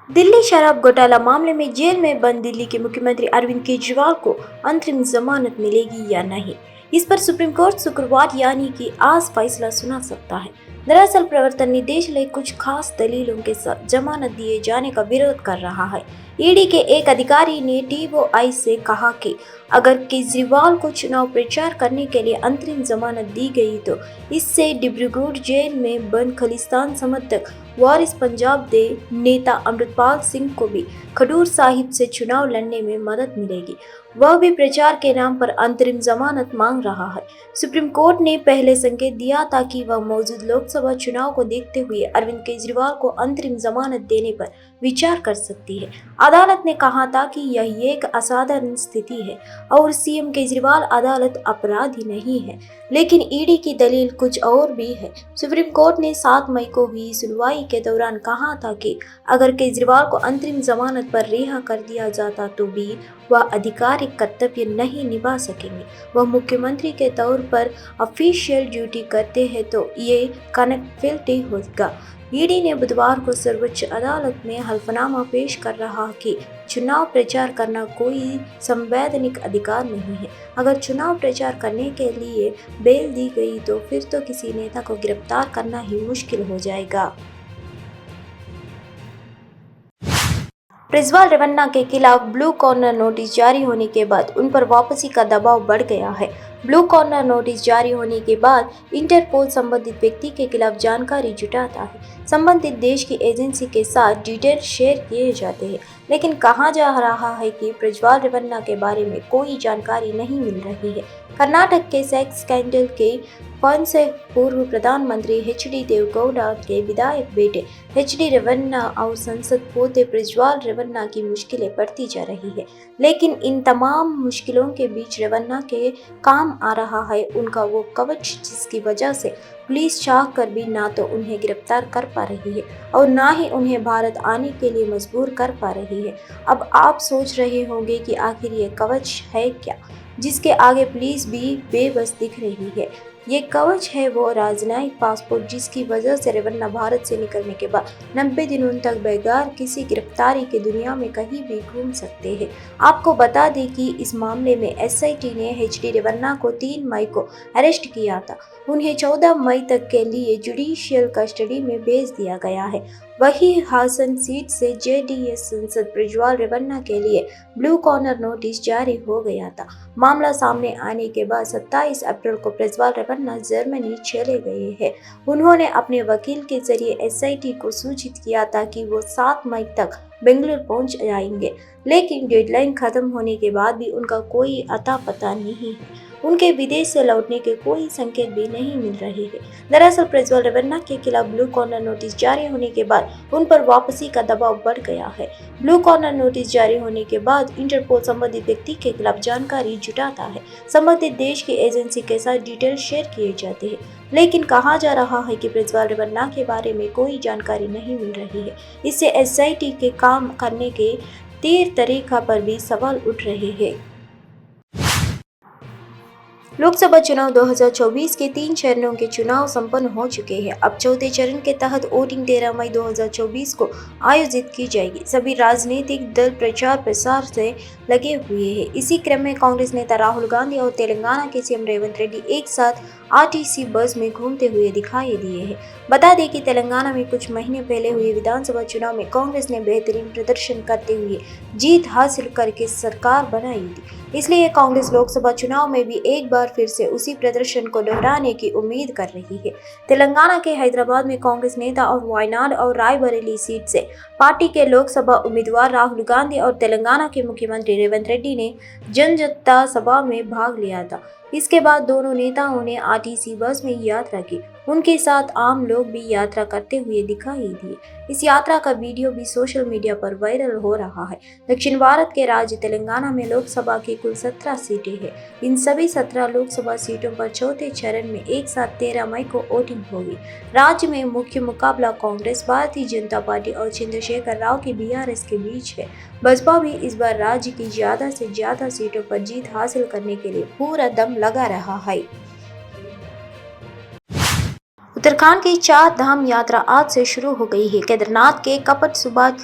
दिल्ली शराब घोटाला मामले में जेल में बंद दिल्ली के मुख्यमंत्री अरविंद केजरीवाल को अंतरिम जमानत मिलेगी या नहीं, इस पर सुप्रीम कोर्ट शुक्रवार यानी कि आज फैसला सुना सकता है। दरअसल प्रवर्तन निदेशालय कुछ खास दलीलों के साथ जमानत दिए जाने का विरोध कर रहा है। ईडी के एक अधिकारी ने टीओआई से कहा कि अगर केजरीवाल को चुनाव प्रचार करने के लिए अंतरिम जमानत दी गई तो इससे डिब्रूगढ़ जेल में बंद खालिस्तान समर्थक वारिस पंजाब दे नेता अमृतपाल सिंह को भी खडूर साहिब से चुनाव लड़ने में मदद मिलेगी। वह भी प्रचार के नाम पर अंतरिम जमानत मांग रहा है। सुप्रीम कोर्ट ने पहले संकेत दिया था कि वह मौजूद लोकसभा चुनाव को देखते हुए अरविंद केजरीवाल को अंतरिम जमानत देने पर विचार कर सकती है। अदालत ने कहा था कि यह एक असाधारण स्थिति है और सीएम केजरीवाल अदालत अपराधी नहीं है, लेकिन ईडी की दलील कुछ और भी है। सुप्रीम कोर्ट ने 7 मई को हुई सुनवाई के दौरान कहा था कि अगर केजरीवाल को अंतरिम जमानत पर रिहा कर दिया जाता तो भी वह आधिकारिक कर्तव्य नहीं निभा सकेंगे। वह मुख्यमंत्री के तौर पर ऑफिशियल ड्यूटी करते हैं तो ये कनेक्टिविटी होगा। ईडी ने बुधवार को सर्वोच्च अदालत में हल्फनामा पेश कर रहा कि चुनाव प्रचार करना कोई संवैधानिक अधिकार नहीं है। अगर चुनाव प्रचार करने के लिए बेल दी गई तो फिर तो किसी नेता को गिरफ्तार करना ही मुश्किल हो जाएगा। प्रज्वल रेवन्ना के खिलाफ ब्लू कॉर्नर नोटिस जारी होने के बाद उन पर वापसी का दबाव बढ़ गया है। ब्लू कॉर्नर नोटिस जारी होने के बाद इंटरपोल संबंधित व्यक्ति के खिलाफ जानकारी जुटाता है। संबंधित देश की एजेंसी के साथ डिटेल शेयर किए जाते हैं, लेकिन कहा जा रहा है कि प्रज्वल रेवन्ना के बारे में कोई जानकारी नहीं मिल रही है। कर्नाटक के सेक्स स्कैंडल के फंड से पूर्व प्रधानमंत्री एच.डी. देवेगौड़ा के विधायक बेटे एच.डी. रेवन्ना और संसद पोते प्रज्वल रेवन्ना की मुश्किलें बढ़ती जा रही है, लेकिन इन तमाम मुश्किलों के बीच रेवन्ना के काम आ रहा है उनका वो कवच जिसकी वजह से पुलिस चाह कर भी ना तो उन्हें गिरफ्तार कर पा रही है और ना ही उन्हें भारत आने के लिए मजबूर कर पा रही है। अब आप सोच रहे होंगे कि आखिर ये कवच है क्या जिसके आगे पुलिस भी बेबस दिख रही है। ये कवच है वो राजनयिक पासपोर्ट जिसकी वजह से रेवन्ना भारत से निकलने के बाद 90 दिनों तक बगैर किसी गिरफ्तारी के दुनिया में कहीं भी घूम सकते हैं। आपको बता दें कि इस मामले में एसआईटी ने एच.डी. रेवन्ना को 3 मई को अरेस्ट किया था। उन्हें 14 मई तक के लिए जुडिशियल कस्टडी में भेज दिया गया है। वही हासन सीट से जेडीएस सांसद प्रज्वल रेवन्ना के लिए ब्लू कॉर्नर नोटिस जारी हो गया था। मामला सामने आने के बाद 27 अप्रैल को प्रज्वल रेवन्ना जर्मनी चले गए हैं। उन्होंने अपने वकील के जरिए एसआईटी को सूचित किया था कि वो 7 मई तक बेंगलुरु पहुंच जाएंगे, लेकिन डेडलाइन खत्म होने के बाद भी उनका कोई अता पता नहीं है। उनके विदेश से लौटने के कोई संकेत भी नहीं मिल रहे हैं। दरअसल प्रज्वल रेवन्ना के खिलाफ ब्लू कॉर्नर नोटिस जारी होने के बाद उन पर वापसी का दबाव बढ़ गया है। ब्लू कॉर्नर नोटिस जारी होने के बाद इंटरपोल संबंधित व्यक्ति के खिलाफ जानकारी जुटाता है। संबंधित देश की एजेंसी के साथ डिटेल शेयर किए जाते हैं, लेकिन कहा जा रहा है कि प्रज्वल रेवन्ना के बारे में कोई जानकारी नहीं मिल रही है। इससे एसआईटी के काम करने के तीर तरीका पर भी सवाल उठ रहे हैं। लोकसभा चुनाव 2024 के 3 चरणों के चुनाव संपन्न हो चुके हैं। अब चौथे चरण के तहत वोटिंग 13 मई 2024 को आयोजित की जाएगी। सभी राजनीतिक दल प्रचार प्रसार से लगे हुए हैं। इसी क्रम में कांग्रेस नेता राहुल गांधी और तेलंगाना के सीएम रेवंत रेड्डी एक साथ आरटीसी बस में घूमते हुए दिखाई दिए हैं। बता दें कि तेलंगाना में कुछ महीने पहले हुए विधानसभा चुनाव में कांग्रेस ने बेहतरीन प्रदर्शन करते हुए जीत हासिल करके सरकार बनाई थी। इसलिए कांग्रेस लोकसभा चुनाव में भी एक बार फिर से उसी प्रदर्शन को दोहराने की उम्मीद कर रही है। तेलंगाना के हैदराबाद में कांग्रेस नेता और वायनाड और रायबरेली सीट से पार्टी के लोकसभा उम्मीदवार राहुल गांधी और तेलंगाना के मुख्यमंत्री रेवंत रेड्डी ने जनता सभा में भाग लिया था। इसके बाद दोनों नेताओं ने आरटीसी बस में यात्रा की। उनके साथ आम लोग भी यात्रा करते हुए दिखाई दिए। इस यात्रा का वीडियो भी सोशल मीडिया पर वायरल हो रहा है। दक्षिण भारत के राज्य तेलंगाना में लोकसभा की कुल 17 सीटें हैं। इन सभी 17 लोकसभा सीटों पर चौथे चरण में एक साथ 13 मई को वोटिंग होगी। राज्य में मुख्य मुकाबला कांग्रेस, भारतीय जनता पार्टी और चंद्रशेखर राव की बीआरएस के बीच है। बसपा भी इस बार राज्य की ज्यादा से ज्यादा सीटों पर जीत हासिल करने के लिए पूरा दम लगा रहा है। उत्तराखंड की 4 धाम यात्रा आज से शुरू हो गई है। केदारनाथ के कपट सुबह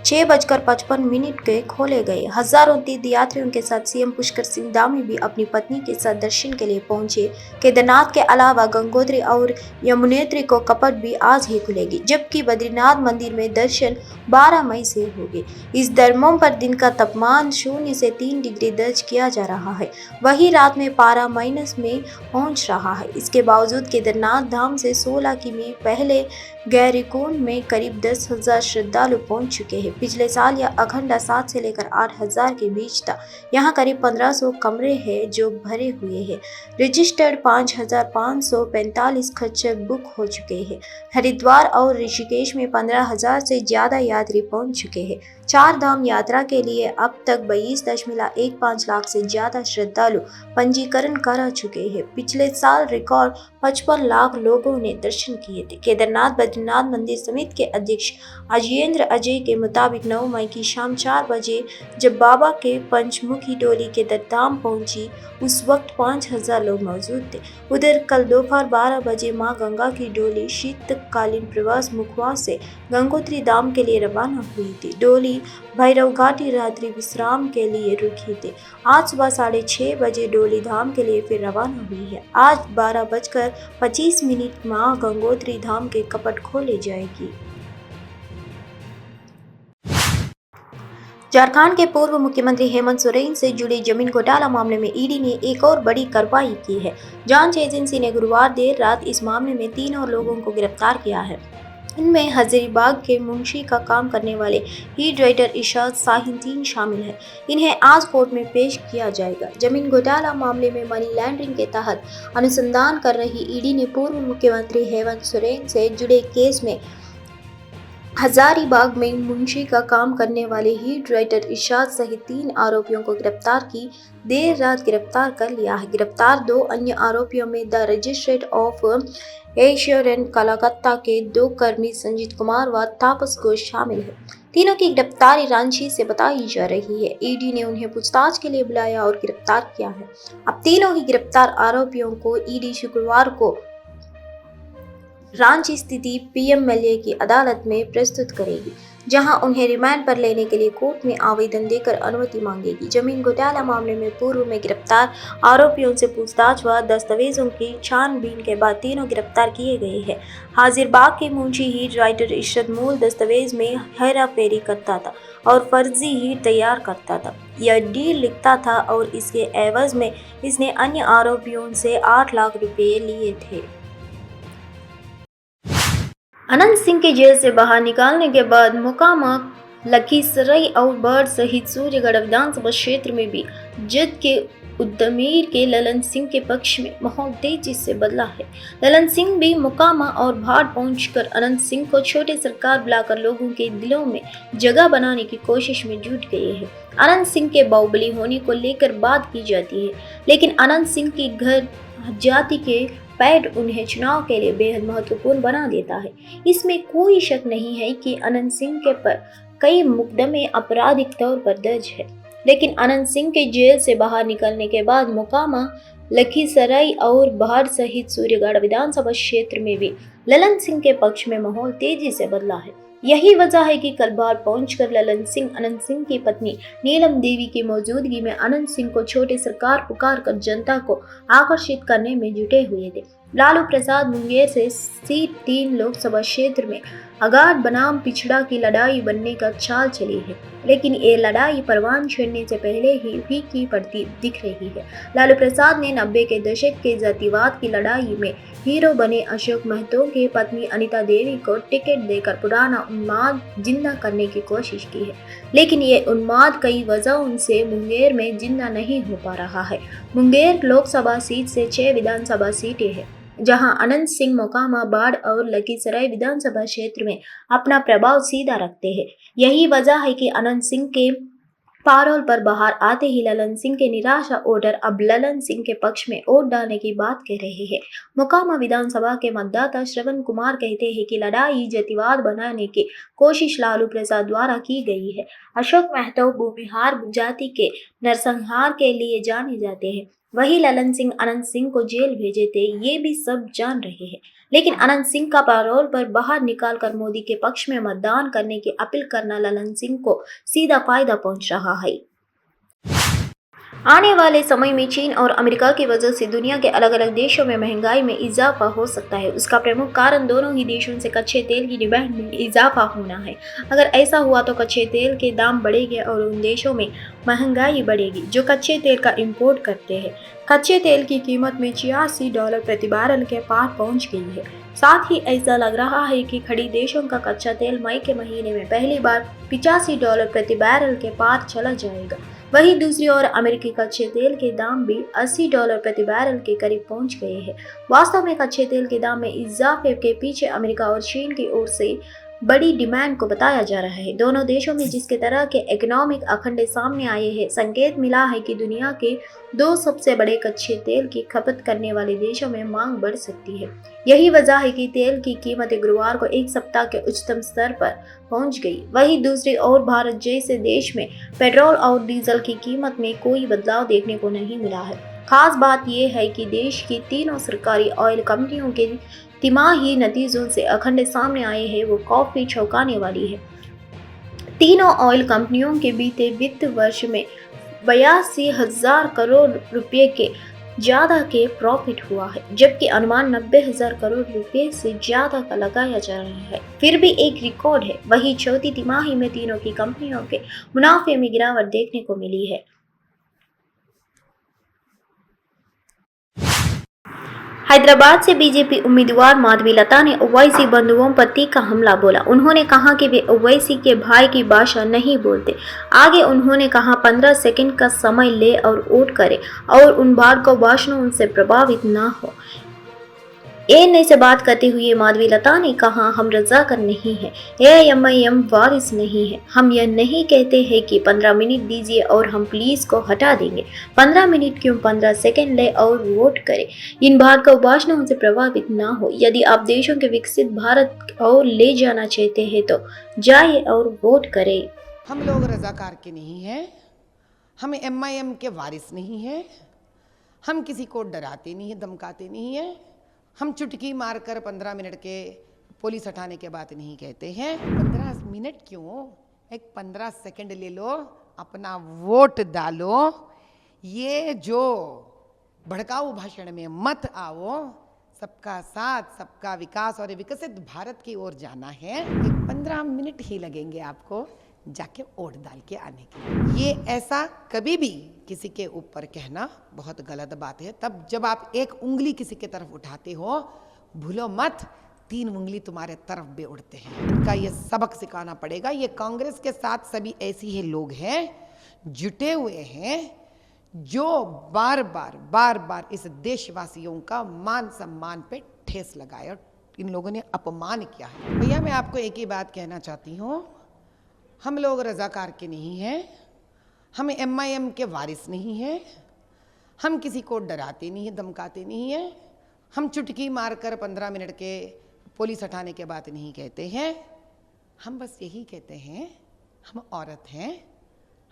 6:55 के खोले गए। हजारों तीर्थ यात्रियों के साथ सीएम पुष्कर सिंह धामी भी अपनी पत्नी के साथ दर्शन के लिए पहुंचे। केदारनाथ के अलावा गंगोत्री और यमुनोत्री को कपाट भी आज ही खुलेगी, जबकि बद्रीनाथ मंदिर में दर्शन 12 मई से होंगे। इस धर्मों पर दिन का तापमान 0 से 3 डिग्री दर्ज किया जा रहा है, वहीं रात में पारा माइनस में पहुंच रहा है। इसके बावजूद केदारनाथ धाम से 16 किमी पहले गौरीकुंड में करीब 10,000 श्रद्धालु पहुंच चुके हैं। पिछले साल यह अखंडा 7 से लेकर 8,000 के बीच था। यहाँ करीब 1500 कमरे हैं जो भरे हुए हैं। रजिस्टर्ड 5,545 खच्चर बुक हो चुके हैं। हरिद्वार और ऋषिकेश में 15,000 से ज्यादा यात्री पहुंच चुके हैं। 4 धाम यात्रा के लिए अब तक 22.15 लाख से ज्यादा श्रद्धालु पंजीकरण करा चुके हैं। पिछले साल रिकॉर्ड 55 लाख लोगों ने दर्शन किए थे। केदारनाथ बद्रीनाथ मंदिर समिति के अध्यक्ष अजयेंद्र अजय के मुताबिक 9 मई की शाम 4 बजे जब बाबा के पंचमुखी डोली केदारधाम पहुंची, उस वक्त 5,000 लोग मौजूद थे। उधर कल दोपहर 12 बजे मां गंगा की डोली शीतकालीन प्रवास मुखवास से गंगोत्री धाम के लिए रवाना हुई थी। डोली भैरव घाटी रात्रि विश्राम के लिए रुकी थी। आज सुबह 6:30 बजे डोली धाम के लिए फिर रवाना हुई है। आज 12:25 मां गंगोत्री धाम के कपाट खोले जाएगी। झारखंड के पूर्व मुख्यमंत्री हेमंत सोरेन से जुड़े जमीन घोटाला मामले में ईडी ने एक और बड़ी कार्रवाई की है। जांच एजेंसी ने गुरुवार देर रात इस मामले में 3 और लोगों को गिरफ्तार किया है। इनमें हजारीबाग के मुंशी का काम करने वाले लीड राइटर इरशाद शाहीन 3 शामिल हैं। इन्हें आज कोर्ट में पेश किया जाएगा। जमीन घोटाला मामले में मनी लॉन्ड्रिंग के तहत अनुसंधान कर रही ईडी ने पूर्व मुख्यमंत्री हेमंत सोरेन से जुड़े केस में हजारीबाग में मुंशी का काम करने वाले लीड राइटर इरशाद सहित 3 आरोपियों को गिरफ्तार की देर रात गिरफ्तार कर लिया है। गिरफ्तार 2 अन्य आरोपियों में द रजिस्ट्रेट ऑफ एश्योरेंस कलकत्ता के 2 कर्मी संजीत कुमार व तापस घोष शामिल हैं। तीनों की गिरफ्तारी रांची से बताई जा रही है। ईडी ने उन्हें पूछताछ के लिए बुलाया और गिरफ्तार किया है। अब तीनों ही गिरफ्तार आरोपियों को ईडी शुक्रवार को रांची स्थित पीएमएलए की अदालत में प्रस्तुत करेगी, जहां उन्हें रिमांड पर लेने के लिए कोर्ट में आवेदन देकर अनुमति मांगेगी। जमीन घोटाला मामले में पूर्व में गिरफ्तार आरोपियों से पूछताछ व दस्तावेजों की छानबीन के बाद तीनों गिरफ्तार किए गए हैं। हजारीबाग के मुंशी लीड राइटर इरशाद मूल दस्तावेज में हेराफेरी करता था और फर्जी लीड तैयार करता था। यह डील लिखता था और इसके एवज में इसने अन्य आरोपियों से 8 लाख रुपए लिए थे। अनंत सिंह के जेल से बाहर निकालने के बाद मोकामा, लखीसराय और बाढ़ सहित सूर्यगढ़ विधानसभा क्षेत्र में भी जज के उद्यमीर के ललन सिंह के पक्ष में माहौल तेजी से बदला है। ललन सिंह भी मोकामा और भाड़ पहुंचकर अनंत सिंह को छोटे सरकार बुलाकर लोगों के दिलों में जगह बनाने की कोशिश में जुट गए हैं। अनंत सिंह के बाहुबली होने को लेकर बात की जाती है, लेकिन अनंत सिंह की घर जाति के पैड उन्हें चुनाव के लिए बेहद महत्वपूर्ण बना देता है। इसमें कोई शक नहीं है कि अनंत सिंह के पर कई मुकदमे आपराधिक तौर पर दर्ज है, लेकिन अनंत सिंह के जेल से बाहर निकलने के बाद मोकामा, लखीसराय और बाढ़ सहित सूर्यगढ़ विधानसभा क्षेत्र में भी ललन सिंह के पक्ष में माहौल तेजी से बदला है। यही वजह है कि कल बाढ़ पहुंचकर ललन सिंह अनंत सिंह की पत्नी नीलम देवी की मौजूदगी में अनंत सिंह को छोटे सरकार पुकार कर जनता को आकर्षित करने में जुटे हुए थे। लालू प्रसाद मुंगेर से सीट 3 लोकसभा क्षेत्र में अगाध बनाम पिछड़ा की लड़ाई बनने का चाल चली है, लेकिन ये लड़ाई परवान छेड़ने से पहले ही फीकी पड़ती दिख रही है। लालू प्रसाद ने 90 के दशक के जातिवाद की लड़ाई में हीरो बने अशोक महतो की पत्नी अनिता देवी को टिकट देकर पुराना उन्माद जिंदा करने की कोशिश की है, लेकिन ये उन्माद कई वजहों से मुंगेर में जिंदा नहीं हो पा रहा है। मुंगेर लोकसभा सीट से 6 विधानसभा सीटें हैं, जहां अनंत सिंह मोकामा, बाढ़ और लखीसराय विधानसभा क्षेत्र में अपना प्रभाव सीधा रखते हैं। यही वजह है कि अनंत सिंह के पारोल पर बाहर आते ही ललन सिंह के निराशा वोटर अब ललन सिंह के पक्ष में वोट डालने की बात कह रहे हैं। मोकामा विधानसभा के मतदाता श्रवण कुमार कहते हैं कि लड़ाई जातिवाद बनाने की कोशिश लालू प्रसाद द्वारा की गई है। अशोक महतो भूमिहार जाति के नरसंहार के लिए जाने जाते हैं। वही ललन सिंह अनंत सिंह को जेल भेजे थे, ये भी सब जान रहे हैं। लेकिन अनंत सिंह का पैरोल पर बाहर निकालकर मोदी के पक्ष में मतदान करने की अपील करना ललन सिंह को सीधा फायदा पहुंच रहा है। आने वाले समय में चीन और अमेरिका की वजह से दुनिया के अलग अलग देशों में महंगाई में इजाफा हो सकता है। उसका प्रमुख कारण दोनों ही देशों से कच्चे तेल की डिमांड में इजाफा होना है। अगर ऐसा हुआ तो कच्चे तेल के दाम बढ़ेंगे और उन देशों में महंगाई बढ़ेगी जो कच्चे तेल का इंपोर्ट करते हैं। कच्चे तेल की कीमत में $86 प्रति बैरल के पार पहुंच गई है। साथ ही ऐसा लग रहा है कि खड़ी देशों का कच्चा तेल मई के महीने में पहली बार $85 प्रति बैरल के पार चला जाएगा। वहीं दूसरी ओर अमेरिकी कच्चे तेल के दाम भी $80 प्रति बैरल के करीब पहुंच गए हैं। वास्तव में कच्चे तेल के दाम में इजाफे के पीछे अमेरिका और चीन की ओर से बड़ी डिमांड को बताया जा रहा है। दोनों देशों में जिसके तरह के इकोनॉमिक अखंडे सामने आए हैं, संकेत मिला है कि दुनिया के दो सबसे बड़े कच्चे तेल की खपत करने वाले देशों में मांग बढ़ सकती है। यही वजह है कि तेल की कीमतें गुरुवार को एक सप्ताह के उच्चतम स्तर पर पहुंच गई। वहीं दूसरी ओर भारत जैसे देश में पेट्रोल और डीजल की कीमत में कोई बदलाव देखने को नहीं मिला है। खास बात यह है कि देश की तीनों सरकारी ऑयल कंपनियों के तिमाही नतीजों से अखंडे सामने आए हैं, वो काफी चौंकाने वाली है। तीनों ऑयल कंपनियों के बीते वित्त वर्ष में 82,000 करोड़ रुपए के ज्यादा के प्रॉफिट हुआ है, जबकि अनुमान 90,000 करोड़ रुपए से ज्यादा का लगाया जा रहा है। फिर भी एक रिकॉर्ड है। वही चौथी तिमाही में तीनों की कंपनियों के मुनाफे में गिरावट देखने को मिली है। हैदराबाद से बीजेपी उम्मीदवार माधवीलता ने ओवैसी बंधुओं पर तीखा हमला बोला। उन्होंने कहा कि वे ओवैसी के भाई की भाषा नहीं बोलते। आगे उन्होंने कहा 15 सेकंड का समय ले और वोट करें और उन भार्गव भाषणों उनसे प्रभावित न हो। एएनआई से बात करते हुए माधवीलता ने कहा, हम रजाकार नहीं हैं, एआईएमआईएम वारिस नहीं है। हम यह नहीं कहते हैं कि 15 मिनट दीजिए और हम पुलिस को हटा देंगे। 15 मिनट क्यों, 15 सेकंड ले और वोट करें। इन भार्गव भाषणों से प्रभावित ना हो। यदि आप देशों के विकसित भारत और ले जाना चाहते हैं तो जाइए और वोट करें। हम लोग रजाकार के नहीं हैं, हम एमआईएम के वारिस नहीं हैं, हम किसी को डराते नहीं हैं, धमकाते नहीं हैं। हम चुटकी मारकर 15 मिनट के पुलिस हटाने के बात नहीं कहते हैं। 15 मिनट क्यों, एक 15 सेकंड ले लो, अपना वोट डालो। ये जो भड़काऊ भाषण में मत आओ। सबका साथ, सबका विकास और विकसित भारत की ओर जाना है। एक 15 मिनट ही लगेंगे आपको जाके वोट डाल के आने के। ये ऐसा कभी भी किसी के ऊपर कहना बहुत गलत बात है। तब जब आप एक उंगली किसी की तरफ उठाते हो, भूलो मत 3 उंगली तुम्हारे तरफ भी उड़ते हैं। इनका ये सबक सिखाना पड़ेगा। ये कांग्रेस के साथ सभी ऐसे ही लोग हैं, जुटे हुए हैं, जो बार बार इस देशवासियों का मान सम्मान पे ठेस लगाया। इन लोगों ने अपमान किया है। भैया मैं आपको एक ही बात कहना चाहती हूँ, हम लोग रजाकार के नहीं हैं, हम एमआईएम के वारिस नहीं हैं, हम किसी को डराते नहीं हैं, धमकाते नहीं हैं। हम चुटकी मारकर 15 मिनट के पुलिस हटाने के बात नहीं कहते हैं। हम बस यही कहते हैं, हम औरत हैं,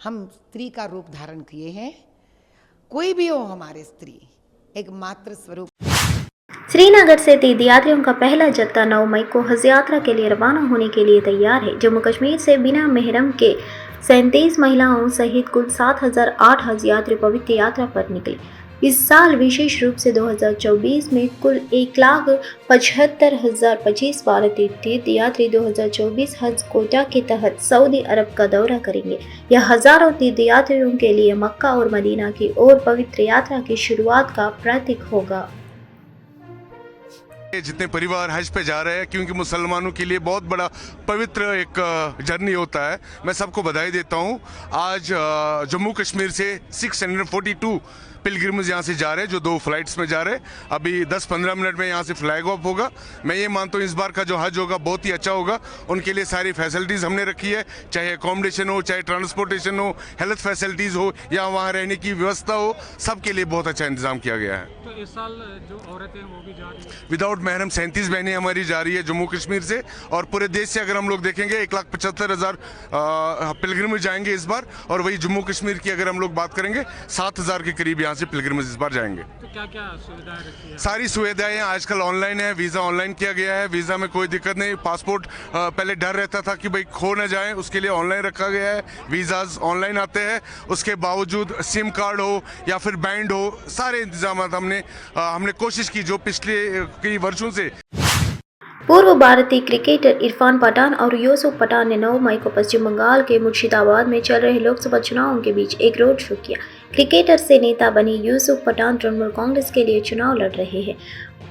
हम स्त्री का रूप धारण किए हैं। कोई भी हो हमारे स्त्री, एक मात्र स्वरूप। श्रीनगर से तीर्थयात्रियों का पहला जत्था 9 मई को हज यात्रा के लिए रवाना होने के लिए तैयार है। जम्मू कश्मीर से बिना मेहरम के 37 महिलाओं सहित कुल 7,008 हज यात्री पवित्र यात्रा पर निकले। इस साल विशेष रूप से 2024 में कुल 1,75,025 भारतीय तीर्थयात्री 2024 हज कोटा के तहत सऊदी अरब का दौरा करेंगे। यह हजारों तीर्थयात्रियों के लिए मक्का और मदीना की ओर पवित्र यात्रा की शुरुआत का प्रतीक होगा। जितने परिवार हज पे जा रहे हैं, क्योंकि मुसलमानों के लिए बहुत बड़ा पवित्र एक जर्नी होता है, मैं सबको बधाई देता हूं। आज जम्मू कश्मीर से 642 पिलग्रिम्स यहाँ से जा रहे हैं, जो 2 फ्लाइट्स में जा रहे हैं। अभी 10-15 मिनट में यहाँ से फ्लैग ऑफ होगा। मैं ये मानता हूँ इस बार का जो हज होगा बहुत ही अच्छा होगा। उनके लिए सारी फैसिलिटीज़ हमने रखी है, चाहे अकोमोडेशन हो, चाहे ट्रांसपोर्टेशन हो, हेल्थ फैसिलिटीज़ हो, या वहाँ रहने की व्यवस्था हो, सबके लिए बहुत अच्छा इंतजाम किया गया है। तो इस साल जो औरतें वो भी जा रही हैं विदाउट महरम 37 बहनें हमारी जा रही है जम्मू कश्मीर से, और पूरे देश से अगर हम लोग देखेंगे 1,75,000 पिलग्रिम जाएंगे इस बार। और वही जम्मू कश्मीर की अगर हम लोग बात करेंगे 7,000 के करीब यहाँ जहाँ से पिलग्रिमेज इस बार जाएंगे। तो क्या क्या सुविधाएं रखी है? सारी सुविधाएं आजकल ऑनलाइन है, वीज़ा ऑनलाइन किया गया है, वीज़ा में कोई दिक्कत नहीं। पासपोर्ट पहले डर रहता था कि भाई खो ना जाए, उसके लिए ऑनलाइन रखा गया है, वीज़ाज ऑनलाइन आते हैं। उसके बावजूद सिम कार्ड हो या फिर बैंड हो, सारे इंतजाम हमने कोशिश की जो पिछले कई वर्षों से। पूर्व भारतीय क्रिकेटर इरफान पठान और यूसुफ पठान ने 9 मई को पश्चिम बंगाल के मुर्शिदाबाद में चल रहे लोकसभा चुनावों के बीच एक रोड शो किया। क्रिकेटर से नेता बने यूसुफ पठान तृणमूल कांग्रेस के लिए चुनाव लड़ रहे हैं।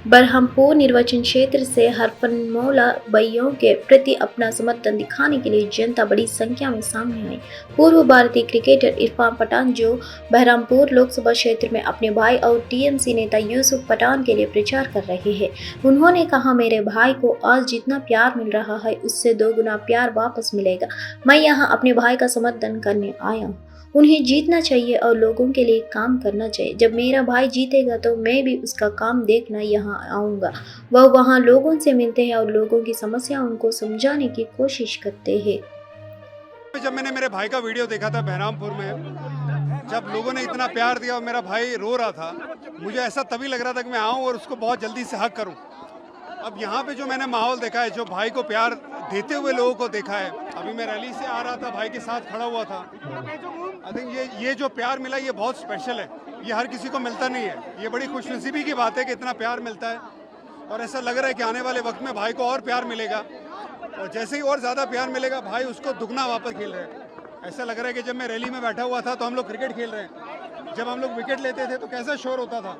बरहमपुर निर्वाचन क्षेत्र से हरफनमौला बइयों के प्रति अपना समर्थन दिखाने के लिए जनता बड़ी संख्या में सामने आई। पूर्व भारतीय क्रिकेटर इरफान पठान जो बहरमपुर लोकसभा क्षेत्र में अपने भाई और टीएमसी नेता यूसुफ पठान के लिए प्रचार कर रहे हैं। उन्होंने कहा, मेरे भाई को आज जितना प्यार मिल रहा है उससे 2 गुना प्यार वापस मिलेगा। मैं यहाँ अपने भाई का समर्थन करने आया हूँ। उन्हें जीतना चाहिए और लोगों के लिए काम करना चाहिए। जब मेरा भाई जीतेगा तो मैं भी उसका काम देखना यहाँ आऊँगा। वह वहाँ लोगों से मिलते हैं और लोगों की समस्या उनको समझाने की कोशिश करते हैं। जब मैंने मेरे भाई का वीडियो देखा था बहरामपुर में, जब लोगों ने इतना प्यार दिया और मेरा भाई रो रहा था, मुझे ऐसा तभी लग रहा था कि मैं आऊँ और उसको बहुत जल्दी से हक करूँ। अब यहाँ पे जो मैंने माहौल देखा है, जो भाई को प्यार देते हुए लोगों को देखा है, अभी मैं रैली से आ रहा था, भाई के साथ खड़ा हुआ था। आई थिंक ये जो प्यार मिला ये बहुत स्पेशल है, ये हर किसी को मिलता नहीं है। ये बड़ी खुशनसीबी की बात है कि इतना प्यार मिलता है और ऐसा लग रहा है कि आने वाले वक्त में भाई को और प्यार मिलेगा और जैसे ही और ज़्यादा प्यार मिलेगा भाई उसको दुगना वापस खेल रहे हैं। ऐसा लग रहा है कि जब मैं रैली में बैठा हुआ था तो हम लोग क्रिकेट खेल रहे हैं, जब हम लोग विकेट लेते थे तो कैसा शोर होता था,